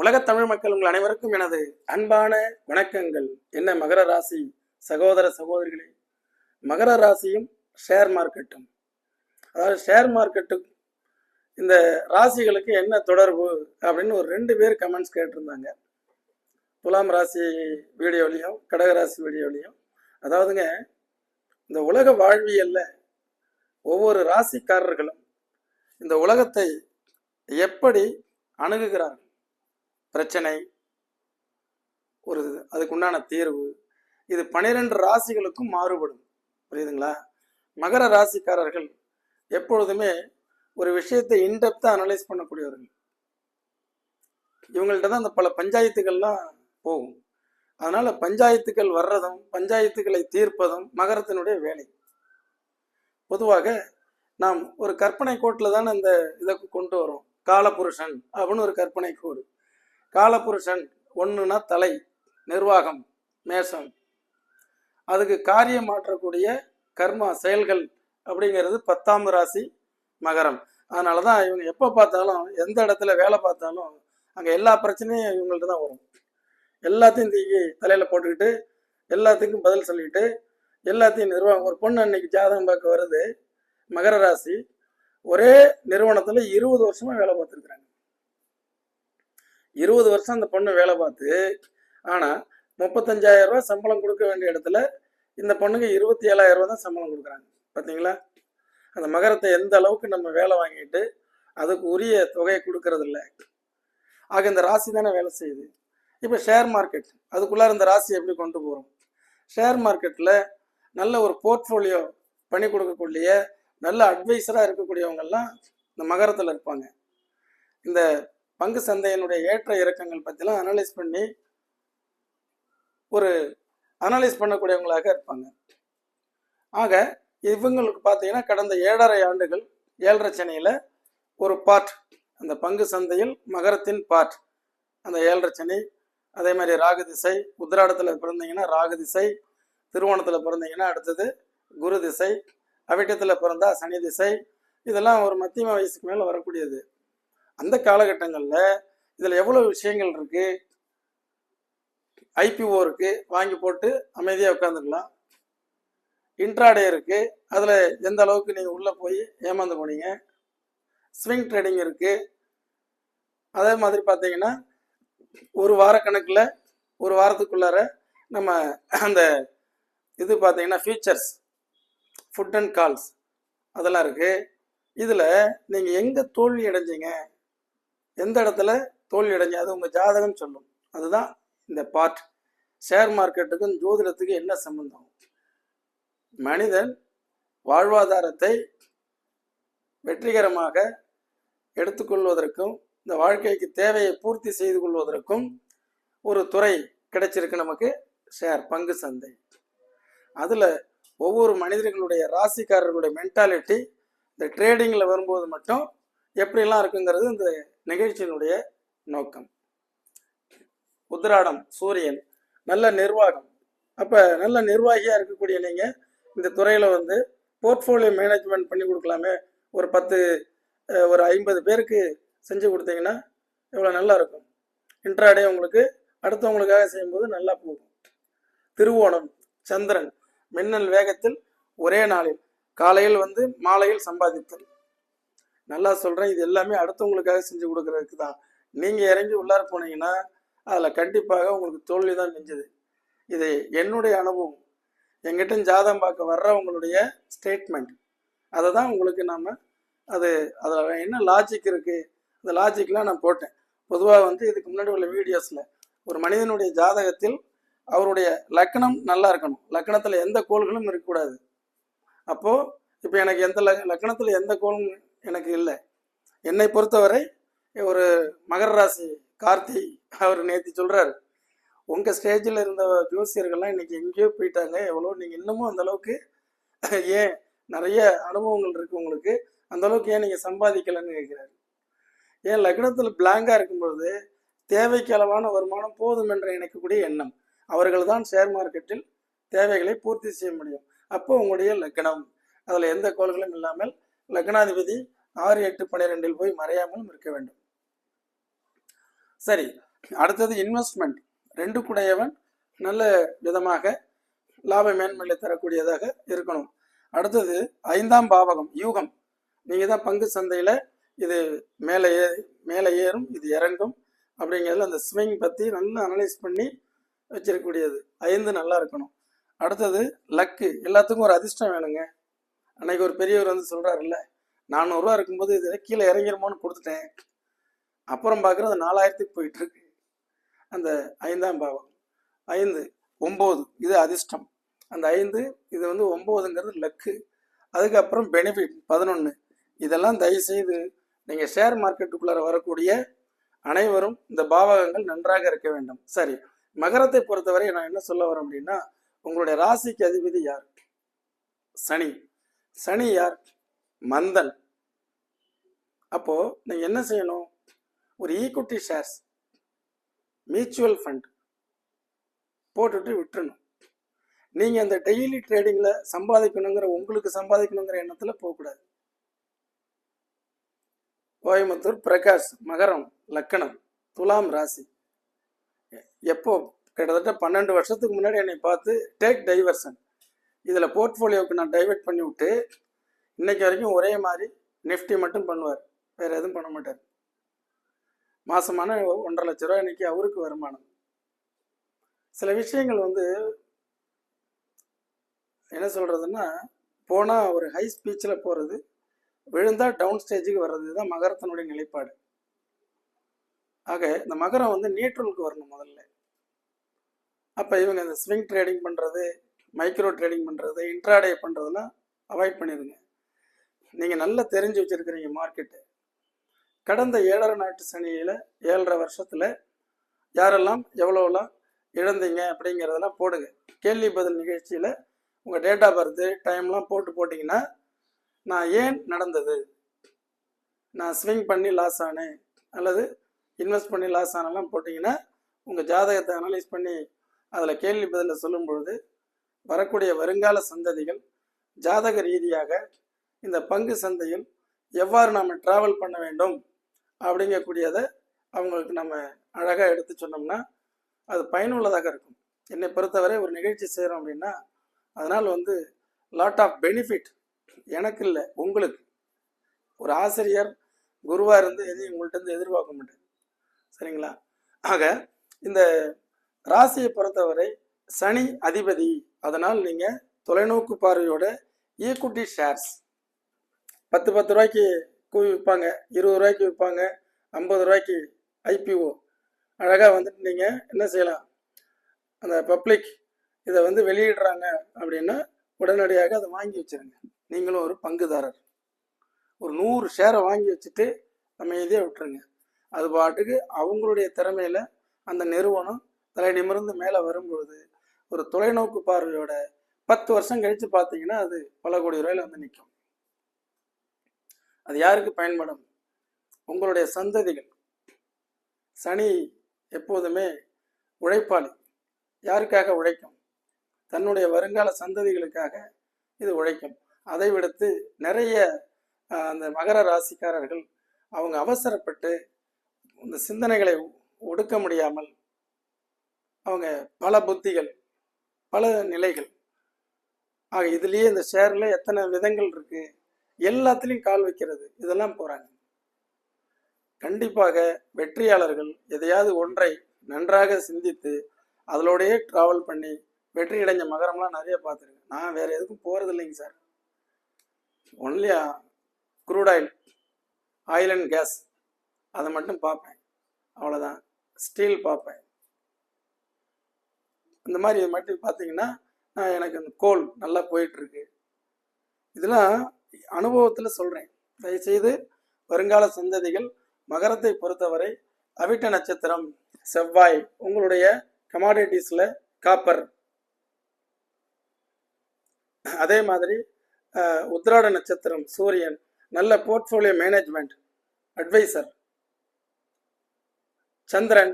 உலகத் தமிழ் மக்கள் உங்கள் அனைவருக்கும் எனது அன்பான வணக்கங்கள். என்ன மகர ராசி சகோதர சகோதரிகளே, மகர ராசியும் ஷேர் மார்க்கெட்டும், அதாவது ஷேர் மார்க்கெட்டும் இந்த ராசிகளுக்கு என்ன தொடர்பு அப்படின்னு ஒரு 2 பேர் கமெண்ட்ஸ் கேட்டிருந்தாங்க. துலாம் ராசி வீடியோலையும் கடகராசி வீடியோலையும். அதாவதுங்க, இந்த உலக வாழ்வியல்ல ஒவ்வொரு ராசிக்காரர்களும் இந்த உலகத்தை எப்படி அணுகுகிறார்கள், பிரச்சனை, ஒரு அதுக்குண்டான தீர்வு, இது 12 ராசிகளுக்கும் மாறுபடும். புரியுதுங்களா? மகர ராசிக்காரர்கள் எப்பொழுதுமே ஒரு விஷயத்தை இன்டெப்தா அனலைஸ் பண்ணக்கூடியவர்கள். இவங்கள்ட்ட தான் அந்த பல பஞ்சாயத்துக்கள்லாம் போகும். அதனால பஞ்சாயத்துக்கள் வர்றதும் பஞ்சாயத்துக்களை தீர்ப்பதும் மகரத்தினுடைய வேலை. பொதுவாக நாம் ஒரு கற்பனை கோட்டில் தானே இந்த இதை கொண்டு வரோம். காலபுருஷன் அப்படின்னு ஒரு கற்பனை கோடு. காலபுருஷன் ஒன்றுனா தலை, நிர்வாகம், மேஷம். அதுக்கு காரியம் மாற்றக்கூடிய கர்மா செயல்கள் அப்படிங்கிறது 10ஆம் ராசி மகரம். அதனால தான் இவங்க எப்போ பார்த்தாலும் எந்த இடத்துல வேலை பார்த்தாலும் அங்கே எல்லா பிரச்சனையும் இவங்கள்ட்ட தான் வரும். எல்லாத்தையும் தூக்கி தலையில் போட்டுக்கிட்டு எல்லாத்துக்கும் பதில் சொல்லிட்டு எல்லாத்தையும் நிர்வாகம். ஒரு பொண்ணு அன்னைக்கு ஜாதகம் பார்க்க வருது, மகர ராசி, ஒரே நிறுவனத்தில் 20 வருஷமா வேலை பார்த்துருக்குறாங்க. 20 வருஷம் அந்த பொண்ணு வேலை பார்த்து, ஆனால் 35,000 ரூபாய் சம்பளம் கொடுக்க வேண்டிய இடத்துல இந்த பொண்ணுக்கு 27,000 ரூபா தான் சம்பளம் கொடுக்குறாங்க. பார்த்தீங்களா? அந்த மகரத்தை எந்த அளவுக்கு நம்ம வேலை வாங்கிட்டு அதுக்கு உரிய தொகையை கொடுக்கறது இல்லை. ஆக இந்த ராசி தானே வேலை செய்யுது. இப்போ ஷேர் மார்க்கெட், அதுக்குள்ளார இந்த ராசி எப்படி கொண்டு போகிறோம்? ஷேர் மார்க்கெட்டில் நல்ல ஒரு போர்ட்ஃபோலியோ பண்ணி கொடுக்கக்கூடிய நல்ல அட்வைஸராக இருக்கக்கூடியவங்கெல்லாம் இந்த மகரத்தில் இருப்பாங்க. இந்த பங்கு சந்தையினுடைய ஏற்ற இறக்கங்கள் பற்றிலாம் அனலைஸ் பண்ணி ஒரு அனலைஸ் பண்ணக்கூடியவங்களாக இருப்பாங்க. ஆக இவங்களுக்கு பார்த்தீங்கன்னா கடந்த 7.5 ஆண்டுகள் 7.5 சனியில் ஒரு பார்ட், அந்த பங்கு சந்தையில் மகரத்தின் பார்ட் அந்த 7.5 சனி. அதே மாதிரி ராகு திசை, உத்திராடத்தில் பிறந்தீங்கன்னா ராகு திசை, திருவோணத்தில் பிறந்தீங்கன்னா அடுத்தது குரு திசை, அவிட்டத்தில் பிறந்தா சனி திசை. இதெல்லாம் ஒரு மத்தியம வயசுக்கு மேலே வரக்கூடியது. அந்த காலகட்டங்களில் இதில் எவ்வளோ விஷயங்கள் இருக்குது. ஐபிஓ இருக்குது, வாங்கி போட்டு அமைதியாக உட்காந்துக்கலாம். இன்ட்ராடே இருக்குது, அதில் எந்த அளவுக்கு நீங்கள் உள்ளே போய் ஏமாந்து போனீங்க. ஸ்விங் ட்ரேடிங் இருக்குது. அதே மாதிரி பார்த்தீங்கன்னா ஒரு வார கணக்கில் ஒரு வாரத்துக்குள்ளார நம்ம அந்த இது பார்த்தீங்கன்னா ஃபியூச்சர்ஸ், ஃபுட் அண்ட் கால்ஸ் அதெல்லாம் இருக்குது. இதில் நீங்கள் எங்கே தோல்வி அடைஞ்சிங்க, எந்த இடத்துல தோல்வி அடைஞ்ச, அது உங்கள் ஜாதகம் சொல்லும். அதுதான் இந்த பார்ட். ஷேர் மார்க்கெட்டுக்கும் ஜோதிடத்துக்கு என்ன சம்பந்தம்? மனிதன் வாழ்வாதாரத்தை வெற்றிகரமாக எடுத்துக்கொள்வதற்கும் இந்த வாழ்க்கைக்கு தேவையை பூர்த்தி செய்து கொள்வதற்கும் ஒரு துறை கிடைச்சிருக்கு நமக்கு, ஷேர் பங்கு சந்தை. அதில் ஒவ்வொரு மனிதர்களுடைய ராசிக்காரர்களுடைய மென்டாலிட்டி இந்த ட்ரேடிங்கில் வரும்போது மட்டும் எப்படிலாம் இருக்குங்கிறது இந்த நிகழ்ச்சியினுடைய நோக்கம். உத்திராடம் சூரியன், நல்ல நிர்வாகம். அப்போ நல்ல நிர்வாகியாக இருக்கக்கூடிய நீங்கள் இந்த துறையில் வந்து போர்ட்ஃபோலியோ மேனேஜ்மெண்ட் பண்ணி கொடுக்கலாமே. ஒரு 50 பேருக்கு செஞ்சு கொடுத்தீங்கன்னா எவ்வளோ நல்லா இருக்கும். இன்ட்ராடே உங்களுக்கு அடுத்தவங்களுக்காக செய்யும்போது நல்லா போகும். திருவோணம் சந்திரன், மின்னல் வேகத்தில் ஒரே நாளில் காலையில் வந்து மாலையில் சம்பாதித்தல். நல்லா சொல்கிறேன், இது எல்லாமே அடுத்தவங்களுக்காக செஞ்சு கொடுக்கறதுக்கு தான். நீங்கள் இறங்கி உள்ளார போனீங்கன்னா அதில் கண்டிப்பாக உங்களுக்கு தோல்வி தான் மிஞ்சுது. இது என்னுடைய அனுபவம். எங்கிட்ட ஜாதகம் பார்க்க வர்றவங்களுடைய ஸ்டேட்மெண்ட். அதை தான் உங்களுக்கு நாம் அதில் என்ன லாஜிக் இருக்குது, அந்த லாஜிக்லாம் நான் போட்டேன். பொதுவாக வந்து இதுக்கு முன்னாடி உள்ள வீடியோஸில் ஒரு மனிதனுடைய ஜாதகத்தில் அவருடைய லக்கணம் நல்லா இருக்கணும். லக்கணத்தில் எந்த கோள்களும் இருக்கக்கூடாது. அப்போது இப்போ எனக்கு எந்த லக்கணத்தில் எந்த கோளும் எனக்கு இல்லை. என்னை பொறுத்தவரை ஒரு மகர ராசி கார்த்தி அவர் நேற்று சொல்கிறார், உங்கள் ஸ்டேஜில் இருந்த ஜோசியர்கள்லாம் இன்றைக்கி எங்கேயோ போயிட்டாங்க, எவ்வளோ நீங்கள் இன்னமும் அந்தளவுக்கு ஏன் நிறைய அனுபவங்கள் இருக்குது உங்களுக்கு, அந்தளவுக்கு ஏன் நீங்கள் சம்பாதிக்கலைன்னு கேட்குறாரு. ஏன் லக்னத்தில் பிளாங்காக இருக்கும்பொழுது தேவைக்கு அளவான வருமானம் போதும் என்று நினைக்கக்கூடிய எண்ணம். அவர்கள் தான் ஷேர் மார்க்கெட்டில் தேவைகளை பூர்த்தி செய்ய முடியும். அப்போ உங்களுடைய லக்னம் அதில் எந்த கோள்களும் இல்லாமல் லக்னாதிபதி 6, 8, 12 போய் மறையாமலும் இருக்க வேண்டும். சரி, அடுத்தது இன்வெஸ்ட்மெண்ட், 2 கூடையவன் நல்ல விதமாக லாப மேன்மையை தரக்கூடியதாக இருக்கணும். அடுத்தது 5ஆம் பாவகம் யூகம், நீங்கள் தான் பங்கு சந்தையில் இது மேலே ஏறும் இது இறங்கும் அப்படிங்கிறதுல அந்த ஸ்விங் பற்றி நல்லா அனலைஸ் பண்ணி வச்சிருக்கக்கூடியது. 5 நல்லா இருக்கணும். அடுத்தது லக்கு, எல்லாத்துக்கும் ஒரு அதிர்ஷ்டம் வேணுங்க. அன்னைக்கு ஒரு பெரியவர் வந்து சொல்கிறாருல்ல, 400 ரூபா இருக்கும்போது இது கீழே இறங்கிருமோன்னு கொடுத்துட்டேன், அப்புறம் பார்க்குறது 4000க்கு போயிட்டு இருக்கு. அந்த 5ஆம் பாவம் 5 9 இது அதிர்ஷ்டம். அந்த 5 இது வந்து 9ங்கிறது லக்கு. அதுக்கப்புறம் பெனிஃபிட் 11. இதெல்லாம் தயவுசெய்து நீங்கள் ஷேர் மார்க்கெட்டுக்குள்ளார வரக்கூடிய அனைவரும் இந்த பாவகங்கள் நன்றாக இருக்க வேண்டும். சரி, மகரத்தை பொறுத்தவரை நான் என்ன சொல்ல வரேன் அப்படின்னா, உங்களுடைய ராசிக்கு அதிபதி யார்? சனி. சனி யார்? மந்தன். அப்போ நீங்க என்ன செய்யணும்? ஒரு ஈக்விட்டி ஷேர்ஸ், மியூச்சுவல் ஃபண்ட் போட்டுட்டு விட்டுறணும். நீங்க அந்த டெய்லி ட்ரேடிங்ல சம்பாதிக்கணுங்கிற, உங்களுக்கு சம்பாதிக்கணுங்கிற எண்ணத்துல போகக்கூடாது. கோயம்புத்தூர் பிரகாஷ், மகரம் லக்கணம், துலாம் ராசி. எப்போ கிட்டத்தட்ட 12 வருஷத்துக்கு முன்னாடி என்னை பார்த்து டேக் டைவர்ஷன், இதில் போர்ட்ஃபோலியோவுக்கு நான் டைவெர்ட் பண்ணி விட்டு இன்னைக்கு வரைக்கும் ஒரே மாதிரி நிஃப்டி மட்டும் பண்ணுவார், வேற எதுவும் பண்ண மாட்டார். மாசமான 1.5 லட்ச ரூபா இன்னைக்கு அவருக்கு வருமானம். சில விஷயங்கள் வந்து என்ன சொல்றதுன்னா, போனால் ஒரு ஹை ஸ்பீச்சில் போகிறது, விழுந்தா டவுன் ஸ்டேஜுக்கு வர்றது தான் மகரத்தினுடைய நிலைப்பாடு. ஆக இந்த மகரம் வந்து நியூட்ரலுக்கு வரணும் முதல்ல. அப்போ இவங்க இந்த ஸ்விங் ட்ரேடிங் பண்ணுறது, மைக்ரோ ட்ரேடிங் பண்ணுறது, இன்ட்ராடே பண்ணுறதுலாம் அவாய்ட் பண்ணிடுங்க. நீங்கள் நல்லா தெரிஞ்சு வச்சுருக்கிறீங்க மார்க்கெட்டு. கடந்த 7.5 நாட்டு சனியில் 7.5 வருஷத்தில் யாரெல்லாம் எவ்வளோலாம் இழந்தீங்க அப்படிங்கிறதெல்லாம் போடுங்க. கேள்வி பதில் நிகழ்ச்சியில் உங்கள் டேட் ஆஃப் பர்த்து டைம்லாம் போட்டிங்கன்னா, நான் ஏன் நடந்தது, நான் ஸ்விங் பண்ணி லாஸ் ஆனேன் அல்லது இன்வெஸ்ட் பண்ணி லாஸ் ஆனெல்லாம் போட்டிங்கன்னா, உங்கள் ஜாதகத்தை அனலைஸ் பண்ணி அதில் கேள்வி பதிலில் சொல்லும் பொழுது வரக்கூடிய வருங்கால சந்ததிகள் ஜாதக ரீதியாக இந்த பங்கு சந்தையில் எவ்வாறு நாம் ட்ராவல் பண்ண வேண்டும் அப்படிங்கக்கூடியதை அவங்களுக்கு நம்ம அழகாக எடுத்து சொன்னோம்னா அது பயனுள்ளதாக இருக்கும். என்னை பொறுத்தவரை ஒரு நிகழ்ச்சி செய்கிறோம் அப்படின்னா அதனால் வந்து லாட் ஆஃப் பெனிஃபிட் எனக்கு இல்லை, உங்களுக்கு. ஒரு ஆசிரியர் குருவாக இருந்து எதையும் உங்கள்கிட்ட இருந்து எதிர்பார்க்க மாட்டேன், சரிங்களா? ஆக இந்த ராசியை பொறுத்தவரை சனி அதிபதி. அதனால் நீங்கள் தொலைநோக்கு பார்வையோட ஈக்விட்டி ஷேர்ஸ் 10 ரூபாய்க்கு விற்பாங்க, 20 ரூபாய்க்கு விற்பாங்க, 50 ரூபாய்க்கு ஐபிஓ. அழகாக வந்துட்டு நீங்கள் என்ன செய்யலாம், அந்த பப்ளிக் இதை வந்து வெளியிடுறாங்க அப்படின்னா உடனடியாக அதை வாங்கி வச்சுருங்க. நீங்களும் ஒரு பங்குதாரர். ஒரு 100 ஷேரை வாங்கி வச்சுட்டு அமைதியாக விட்டுருங்க. அது பாட்டுக்கு அவங்களுடைய திறமையில அந்த நிறுவனம் தலை நிமிர்ந்து மேலே வரும்பொழுது ஒரு தொலைநோக்கு பார்வையோட 10 வருஷம் கழித்து பார்த்தீங்கன்னா அது பல கோடி ரூபாயில வந்து நிற்கும். அது யாருக்கு பயன்படும்? உங்களுடைய சந்ததிகள். சனி எப்போதுமே உழைப்பாளி. யாருக்காக உழைக்கும்? தன்னுடைய வருங்கால சந்ததிகளுக்காக இது உழைக்கும். அதை விடுத்து நிறைய அந்த மகர ராசிக்காரர்கள் அவங்க அவசரப்பட்டு இந்த சிந்தனைகளை ஒடுக்க முடியாமல் அவங்க பல புத்திகள், பல நிலைகள். ஆக இதுலேயே இந்த ஷேர்ல எத்தனை விதங்கள் இருக்கு, எல்லாத்துலேயும் கால் வைக்கிறது, இதெல்லாம் போறாங்க. கண்டிப்பாக வெற்றியாளர்கள் எதையாவது ஒன்றை நன்றாக சிந்தித்து அதோடையே டிராவல் பண்ணி வெற்றி அடைஞ்ச மகரம்லாம் நிறைய பார்த்துருக்கேன். நான் வேற எதுக்கும் போறது இல்லைங்க sir. Only crude oil and gas அதை மட்டும் பார்ப்பேன், அவ்வளோதான். ஸ்டீல் பார்ப்பேன். இந்த மாதிரி இது மட்டும் பார்த்தீங்கன்னா எனக்கு அந்த கோல் நல்லா போயிட்டுருக்கு. இதெல்லாம் அனுபவத்தில் சொல்கிறேன். தயவுசெய்து வருங்கால சந்ததிகள் மகரத்தை பொறுத்தவரை அவிட்ட நட்சத்திரம் செவ்வாய், உங்களுடைய கமாடிட்டிஸில் காப்பர், அதே மாதிரி உத்திராட நட்சத்திரம் சூரியன், நல்ல போர்ட்ஃபோலியோ மேனேஜ்மெண்ட் அட்வைசர். சந்திரன்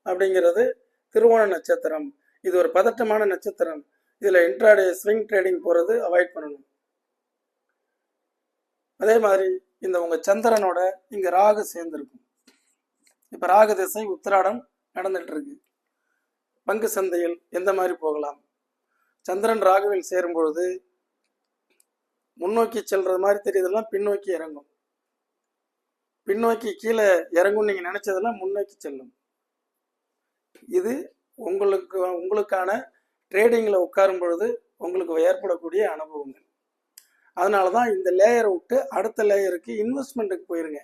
அப்படிங்கிறது திருவோண நட்சத்திரம். இது ஒரு பதட்டமான நட்சத்திரம். இதில் இன்ட்ராடே ஸ்விங் ட்ரேடிங் போகிறது அவாய்ட் பண்ணணும். அதே மாதிரி இந்த உங்கள் சந்திரனோட இங்கே ராகு சேர்ந்துருக்கும். இப்போ ராகு திசை உத்திராடம் நடந்துட்டு இருக்கு. பங்கு சந்தையில் எந்த மாதிரி போகலாம்? சந்திரன் ராகுவில் சேரும் பொழுது முன்னோக்கி செல்றது மாதிரி தெரியுதெல்லாம் பின்னோக்கி இறங்கும். பின்னோக்கி கீழே இறங்கும் நீங்க நினைச்சதெல்லாம் முன்னோக்கி செல்லும். இது உங்களுக்கான ட்ரேடிங்ல உட்காரும் பொழுது உங்களுக்கு ஏற்படக்கூடிய அனுபவங்கள். அதனாலதான் இந்த லேயரை விட்டு அடுத்த லேயருக்கு இன்வெஸ்ட்மெண்ட்டுக்கு போயிருங்க.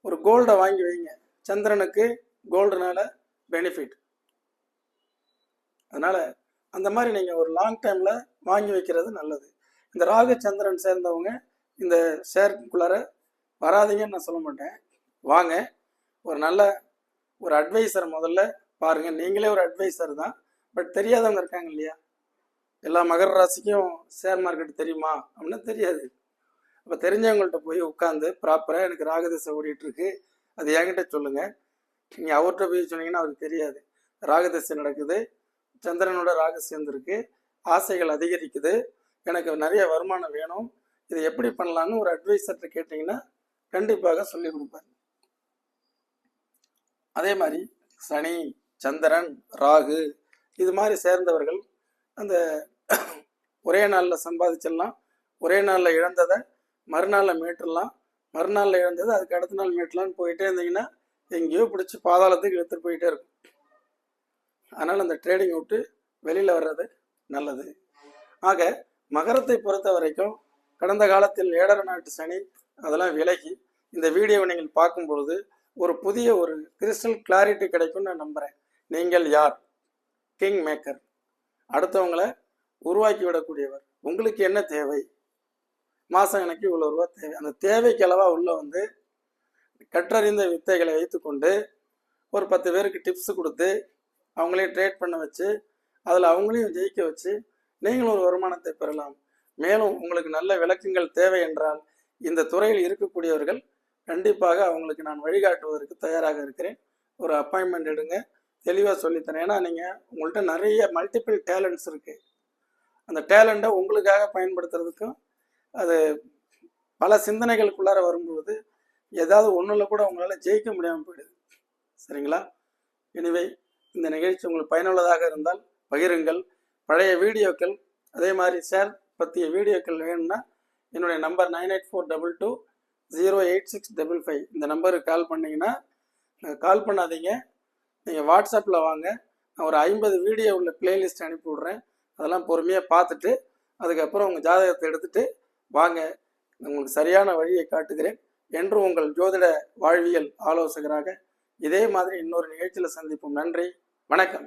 ஒரு கோல்டை வாங்கி வைங்க. சந்திரனுக்கு கோல்டுனால பெனிஃபிட். அதனால அந்த மாதிரி நீங்க ஒரு லாங் டைம்ல வாங்கி வைக்கிறது நல்லது. இந்த ராகு சந்திரன் சேர்ந்தவங்க இந்த ஷேருக்குள்ளார வராதீங்கன்னு நான் சொல்ல மாட்டேன். வாங்க, ஒரு நல்ல ஒரு அட்வைசர் முதல்ல பாருங்க. நீங்களே ஒரு அட்வைசர் தான். பட் தெரியாதவங்க இருக்காங்க இல்லையா? எல்லா மகர ராசிக்கும் ஷேர் மார்க்கெட் தெரியுமா அப்படின்னா தெரியாது. அப்போ தெரிஞ்சவங்கள்ட்ட போய் உட்காந்து ப்ராப்பராக எனக்கு ராகதிசை ஓடிட்டு இருக்கு, அது என்கிட்ட சொல்லுங்க. நீங்கள் அவர்கிட்ட போய் சொன்னீங்கன்னா அவருக்கு தெரியாது. ராகதிசை நடக்குது, சந்திரனோட ராகு சேர்ந்துருக்கு, ஆசைகள் அதிகரிக்குது, எனக்கு நிறைய வருமானம் வேணும், இதை எப்படி பண்ணலான்னு ஒரு அட்வைசர்கிட்ட கேட்டிங்கன்னா கண்டிப்பாக சொல்லி கொடுப்பாரு. அதே மாதிரி சனி, சந்திரன், ராகு இது மாதிரி சேர்ந்தவர்கள் அந்த ஒரே நாளில் சம்பாதிச்சிடலாம். ஒரே நாளில் இழந்ததை மறுநாளில் மீட்டுடலாம். மறுநாளில் இழந்ததை அதுக்கு அடுத்த நாள் மீட்டலான்னு போயிட்டே இருந்தீங்கன்னா எங்கேயோ பிடிச்சி பாதாளத்துக்கு எடுத்துகிட்டு போயிட்டே இருக்கும். அதனால் அந்த ட்ரேடிங் விட்டு வெளியில் வர்றது நல்லது. ஆக மகரத்தை பொறுத்த வரைக்கும் கடந்த காலத்தில் ஏழரை நாட்டு சனி அதெல்லாம் விலகி இந்த வீடியோவை நீங்கள் பார்க்கும் பொழுது ஒரு புதிய ஒரு கிறிஸ்டல் கிளாரிட்டி கிடைக்கும்னு நான் நம்புகிறேன். நீங்கள் யார்? King maker. அடுத்தவங்களை உருவாக்கி விடக்கூடியவர். உங்களுக்கு என்ன தேவை? மாதம் எனக்கு இவ்வளோ ரூபா தேவை. அந்த தேவைக்கு அளவா உள்ள வந்து கற்றறிந்த வித்தைகளை வைத்துக்கொண்டு ஒரு 10 பேருக்கு டிப்ஸ் கொடுத்து அவங்களையும் ட்ரேட் பண்ண வச்சு அதில் அவங்களையும் ஜெயிக்க வச்சு நீங்களும் ஒரு வருமானத்தை பெறலாம். மேலும் உங்களுக்கு நல்ல விளக்கங்கள் தேவை என்றால் இந்த துறையில் இருக்கக்கூடியவர்கள் கண்டிப்பாக அவங்களுக்கு நான் வழிகாட்டுவதற்கு தயாராக இருக்கிறேன். ஒரு அப்பாயின்மெண்ட் எடுங்க, தெளிவாக சொல்லித்தரேன். ஏன்னா நீங்கள் உங்கள்கிட்ட நிறைய மல்டிபிள் டேலண்ட்ஸ் இருக்குது. அந்த டேலண்ட்டை உங்களுக்காக பயன்படுத்துறதுக்கும் அது பல சிந்தனைகளுக்குள்ளார வரும்பொழுது ஏதாவது ஒன்றில் கூட உங்களால் ஜெயிக்க முடியாமல் போயிடுது. சரிங்களா? எனவே இந்த நிகழ்ச்சி உங்களுக்கு பயனுள்ளதாக இருந்தால் பகிருங்கள். பழைய வீடியோக்கள் அதே மாதிரி ஷேர் பற்றிய வீடியோக்கள் வேணும்னா என்னுடைய நம்பர் 9842208655 இந்த நம்பருக்கு கால் பண்ணிங்கன்னா, கால் பண்ணாதீங்க, நீங்கள் வாட்ஸ்அப்பில் வாங்க. நான் ஒரு 50 வீடியோ உள்ள பிளேலிஸ்ட் அனுப்பி விட்றேன். அதெல்லாம் பொறுமையாக பார்த்துட்டு அதுக்கப்புறம் உங்கள் ஜாதகத்தை எடுத்துகிட்டு வாங்க, உங்களுக்கு சரியான வழியை காட்டுகிறேன். என்று உங்கள் ஜோதிட வாழ்வியல் ஆலோசகராக இதே மாதிரி இன்னொரு நிகழ்ச்சியில் சந்திப்போம். நன்றி, வணக்கம்.